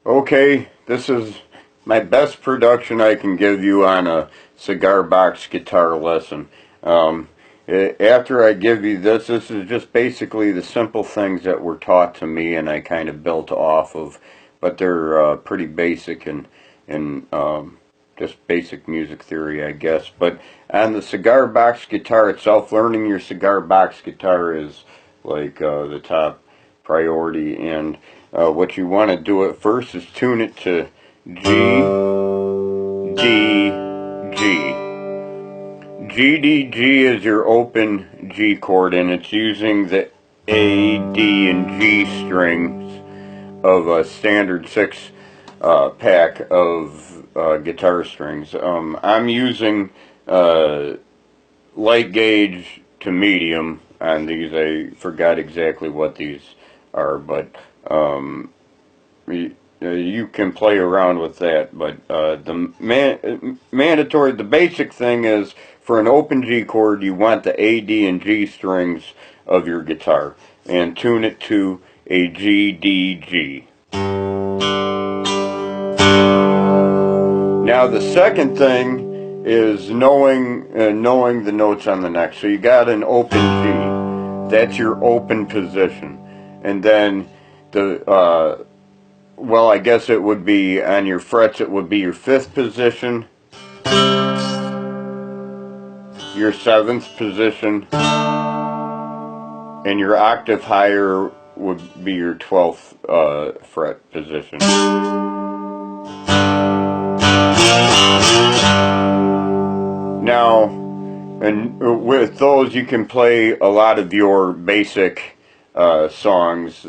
Okay, this is my best production I can give you on a cigar box guitar lesson. After I give you this is just basically the simple things that were taught to me and I kind of built off of, but they're pretty basic and just basic music theory, I guess. But on the cigar box guitar itself, learning your cigar box guitar is like the top priority, and what you want to do at first is tune it to G, D, G. G, D, G is your open G chord, and it's using the A, D, and G strings of a standard 6 pack of guitar strings. I'm using light gauge to medium on these. I forgot exactly what these are, but you can play around with that. But the mandatory, the basic thing is for an open G chord, you want the A, D, and G strings of your guitar and tune it to a G, D, G. Now the second thing is knowing the notes on the neck. So you got an open G, that's your open position, and then the well, I guess it would be on your frets. It would be your 5th position, your 7th position, and your octave higher would be your 12th fret position. Now, and with those you can play a lot of your basic songs.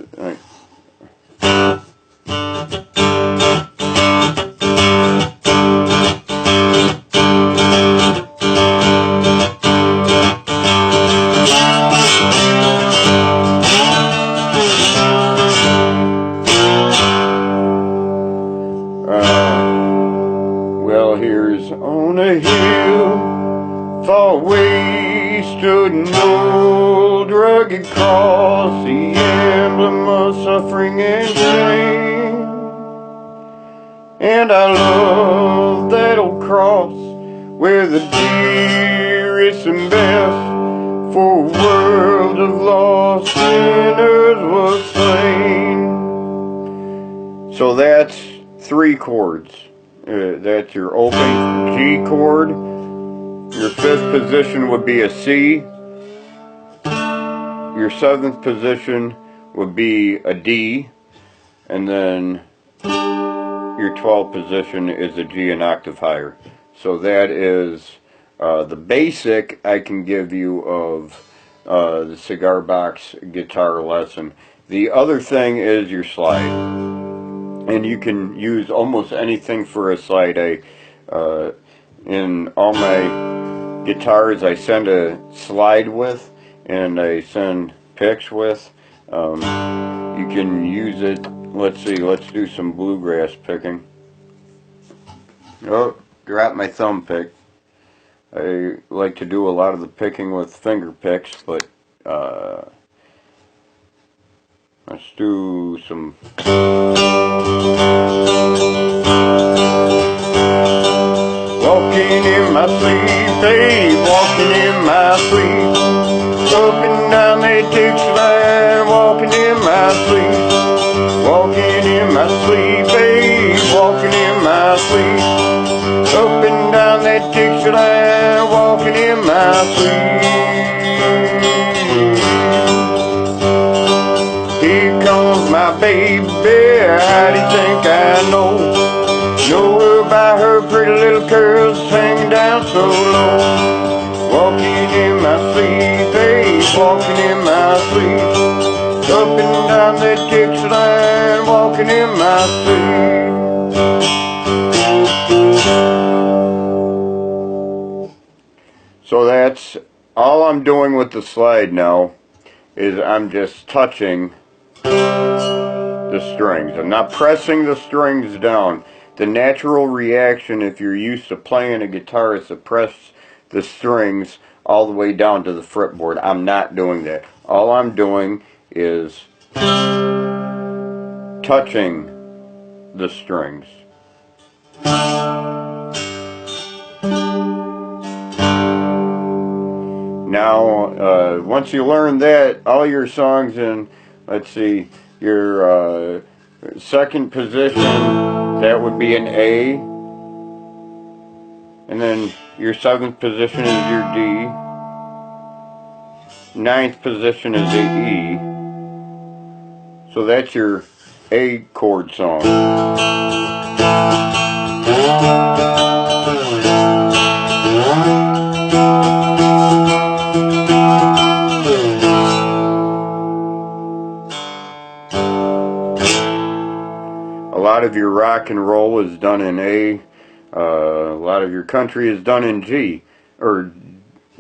Well, here's on a hill far away stood an old rugged cross, the emblem of suffering and shame. And I love that old cross where the dearest and best for a world of lost sinners was slain. So that's 3 chords. That's your open G chord. Your 5th position would be a C. Your 7th position would be a D. And then your 12th position is a G, an octave higher. So that is the basic I can give you of the cigar box guitar lesson. The other thing is your slide. And you can use almost anything for a slide. In all my guitars I send a slide with, and I send picks with. You can use it. Let's see, let's do some bluegrass picking. Oh, dropped my thumb pick. I like to do a lot of the picking with finger picks, but let's do some. Walking in my sleep, babe, walking in my sleep. Up and down that Dixie line, walking in my sleep. Walking in my sleep, babe, walking in my sleep. Up and down that Dixie line, walking in my sleep. Here comes my baby, how do you think I know? Know her by her pretty little curls hanging down so low. Walking in my sleep, babe, walking in my sleep. Up and down that Dixie line, walking in my sleep. So that's all I'm doing with the slide now, is I'm just touching the strings. I'm not pressing the strings down. The natural reaction, if you're used to playing a guitar, is to press the strings all the way down to the fretboard. I'm not doing that. All I'm doing is touching the strings. Now, once you learn that, all your songs in, let's see, your second position, that would be an A, and then your seventh position is your D, ninth position is the E, so that's your A chord song. A lot of your rock and roll is done in A. A lot of your country is done in G or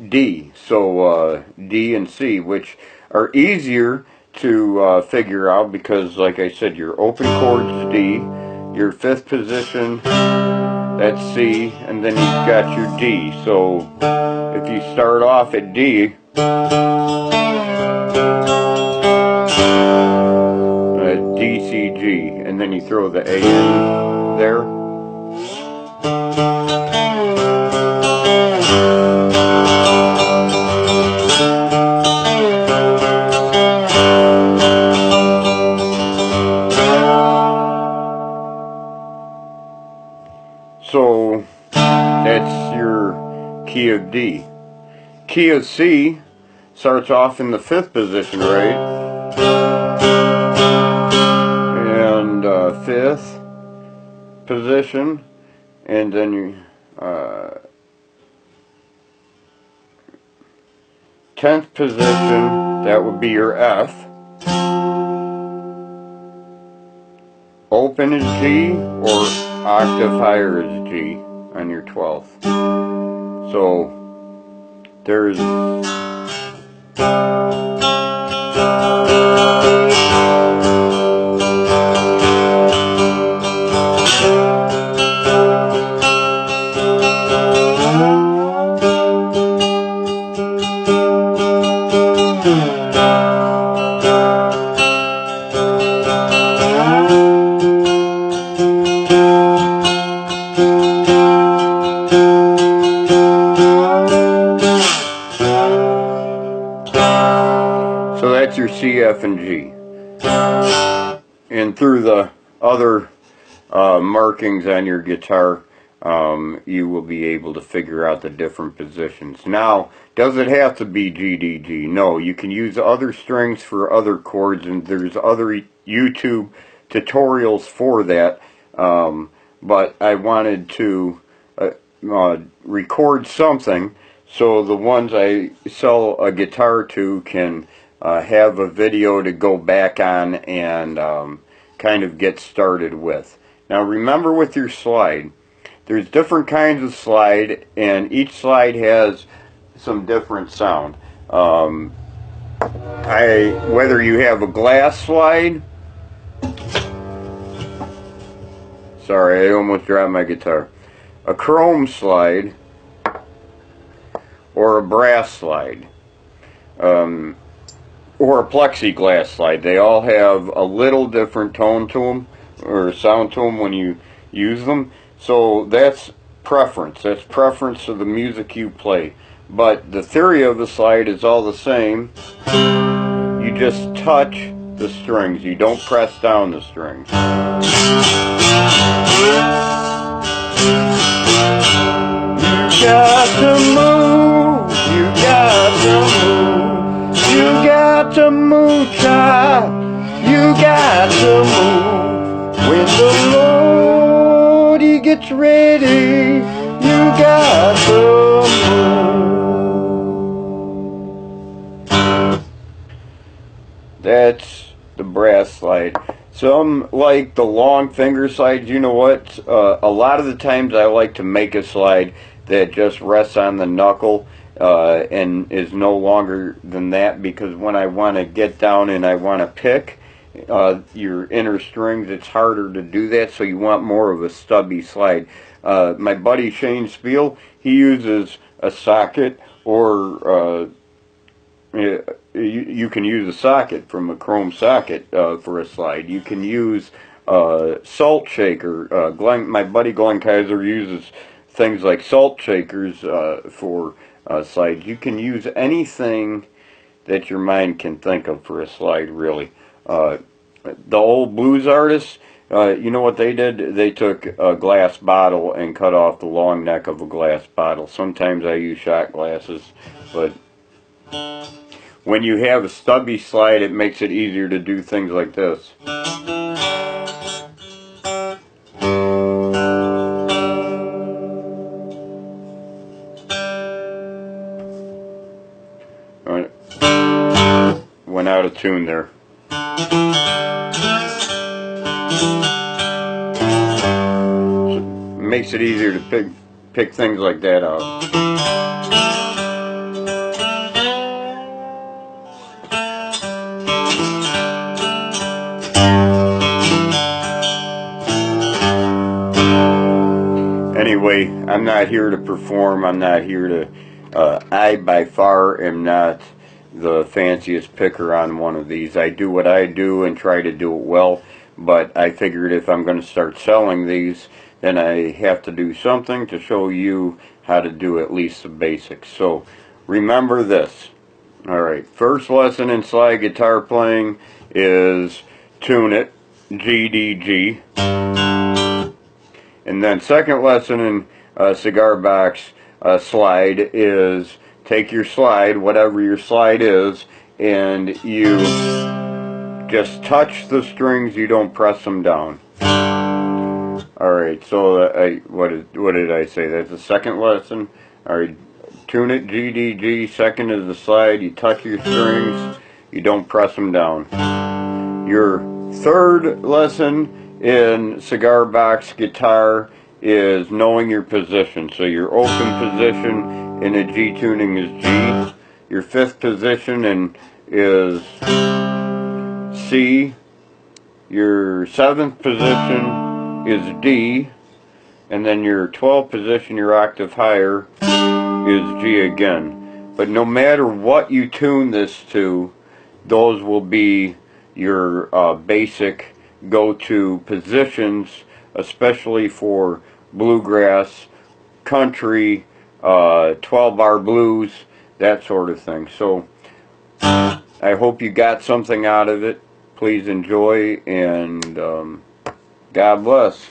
D. So D and C, which are easier to figure out because, like I said, your open chord is D. Your fifth position, that's C, and then you've got your D. So if you start off at D, D, C, G, and then you throw the A in there. So that's your key of D. Key of C starts off in the fifth position, right? And fifth position, and then you 10th position, that would be your F. Open is G, or octave higher is G on your 12th. So there's your C, F, and G. And through the other markings on your guitar, you will be able to figure out the different positions. Now, does it have to be G, D, G? No, you can use other strings for other chords, and there's other YouTube tutorials for that. But I wanted to record something so the ones I sell a guitar to can have a video to go back on and kind of get started with. Now remember, with your slide, there's different kinds of slide, and each slide has some different sound. Whether you have a glass slide, sorry, I almost dropped my guitar, a chrome slide, or a brass slide, or a plexiglass slide. They all have a little different tone to them, or sound to them when you use them. So that's preference. That's preference of the music you play. But the theory of the slide is all the same. You just touch the strings. You don't press down the strings. You got to move. You got to move. You got to move, child. You got to move. When the Lord, He gets ready, you got to move. That's the brass slide. Some like the long finger slides. You know what? A lot of the times I like to make a slide that just rests on the knuckle and is no longer than that, because when I want to get down and I want to pick your inner strings, it's harder to do that, so you want more of a stubby slide. My buddy Shane Spiel, he uses a socket, or you can use a socket from a chrome socket for a slide. You can use salt shaker. My buddy Glenn Kaiser uses things like salt shakers for slides. You can use anything that your mind can think of for a slide, really. The old blues artists, you know what they did? They took a glass bottle and cut off the long neck of a glass bottle. Sometimes I use shot glasses, but when you have a stubby slide, it makes it easier to do things like this. Went out of tune there. Makes it easier to pick things like that out. Anyway, I'm not here to perform. I'm not here to I by far am not the fanciest picker on one of these. I do what I do and try to do it well, but I figured if I'm going to start selling these, then I have to do something to show you how to do at least the basics. So remember this. Alright, first lesson in slide guitar playing is tune it, G, D, G. And then second lesson in cigar box slide is take your slide, whatever your slide is, and you just touch the strings, you don't press them down. Alright, so what did I say? That's the second lesson. Alright, tune it, G, D, G. Second is the slide, you touch your strings, you don't press them down. Your third lesson in cigar box guitar is knowing your position. So your open position in a G tuning is G. Your fifth position is C. Your seventh position is D. And then your 12th position, your octave higher, is G again. But no matter what you tune this to, those will be your basic go-to positions, especially for bluegrass, country, 12-bar blues, that sort of thing. So I hope you got something out of it. Please enjoy, and God bless.